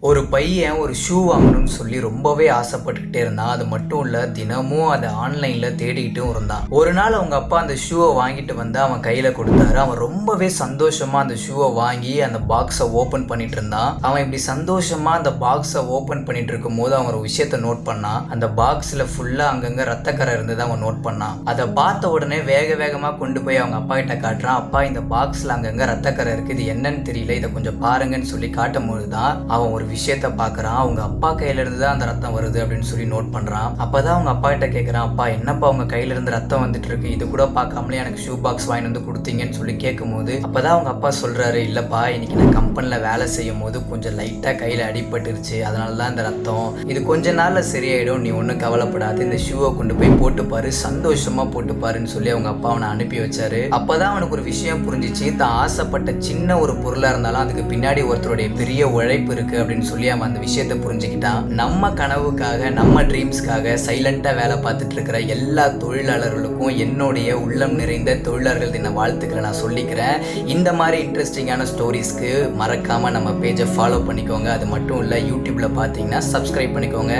ஒரு பையன் ஒரு ஷூ வாங்கணும்னு சொல்லி ரொம்பவே ஆசைப்பட்டுக்கிட்டே இருந்தான். அது மட்டும் இல்லை, தினமும் அதை ஆன்லைனில் தேடிக்கிட்டும் இருந்தான். ஒரு நாள் அவங்க அப்பா அந்த ஷூவை வாங்கிட்டு வந்து அவன் கையில் கொடுத்தாரு. அவன் ரொம்பவே சந்தோஷமாக அந்த ஷூவை வாங்கி அந்த பாக்ஸை ஓப்பன் பண்ணிட்டு இருந்தான். அவன் இப்படி சந்தோஷமாக அந்த பாக்ஸை ஓப்பன் பண்ணிட்டு இருக்கும் போது அவன் ஒரு விஷயத்தை நோட் பண்ணான். அந்த பாக்ஸில் ஃபுல்லாக அங்கங்கே ரத்தக்கரை இருந்தது அவன் நோட் பண்ணான். அதை பார்த்த உடனே வேக வேகமாக கொண்டு போய் அவங்க அப்பா கிட்ட காட்டுறான். அப்பா, இந்த பாக்ஸில் அங்கங்கே ரத்தக்கரை இருக்குது, இது என்னன்னு தெரியல, இதை கொஞ்சம் பாருங்கன்னு சொல்லி காட்டும் போது தான் அவன் ஒரு விஷயத்த பார்க்குறான். அவங்க அப்பா கையில இருந்து தான் அந்த ரத்தம் வருது அப்படின்னு சொல்லி நோட் பண்றான். அப்பதான் அவங்க அப்பா கிட்ட கேட்குறான், அப்பா என்னப்பா உங்க கையில இருந்து ரத்தம் வந்துட்டு இருக்கு, இது கூட பார்க்காமலே எனக்கு ஷூ பாக்ஸ் வாங்கி வந்து கொடுத்தீங்கன்னு சொல்லி கேட்கும் போது அப்பதான் அவங்க அப்பா சொல்றாரு, இல்லப்பா இன்னைக்கு நான் கம்பெனில வேலை செய்யும் போது கொஞ்சம் லைட்டா கையில அடிபட்டுருச்சு, அதனாலதான் இந்த ரத்தம், இது கொஞ்ச நாள்ல சரியாயிடும், நீ ஒன்றும் கவலைப்படாது, இந்த ஷூவை கொண்டு போய் போட்டுப்பாரு, சந்தோஷமா போட்டுப்பாருன்னு சொல்லி அவங்க அப்பா அவனை அனுப்பி வச்சாரு. அப்பதான் அவனுக்கு ஒரு விஷயம் புரிஞ்சிச்சு, தான் ஆசைப்பட்ட சின்ன ஒரு பொருளா இருந்தாலும் அதுக்கு பின்னாடி ஒருத்தருடைய பெரிய உழைப்பு இருக்கு அப்படின்னு சொல்லி அவன் அந்த விஷயத்தை புரிஞ்சுக்கிட்டான். நம்ம கனவுக்காக, நம்ம ட்ரீம்ஸ்க்காக சைலண்டா வேலை பார்த்துட்டு இருக்கிற எல்லா தொழிலாளர்களுக்கும் என்னுடைய உள்ளம் நிறைந்த தொழிலாளர்கள் தின வாழ்த்துக்களை நான் சொல்லிக்கிறேன். இந்த மாதிரி இன்ட்ரெஸ்டிங்கான ஸ்டோரிஸ்க்கு மறக்காம நம்ம பேஜை ஃபாலோ பண்ணிக்கோங்க. அது மட்டும் இல்லை, யூடியூப்ல பார்த்தீங்கன்னா சப்ஸ்கிரைப் பண்ணிக்கோங்க.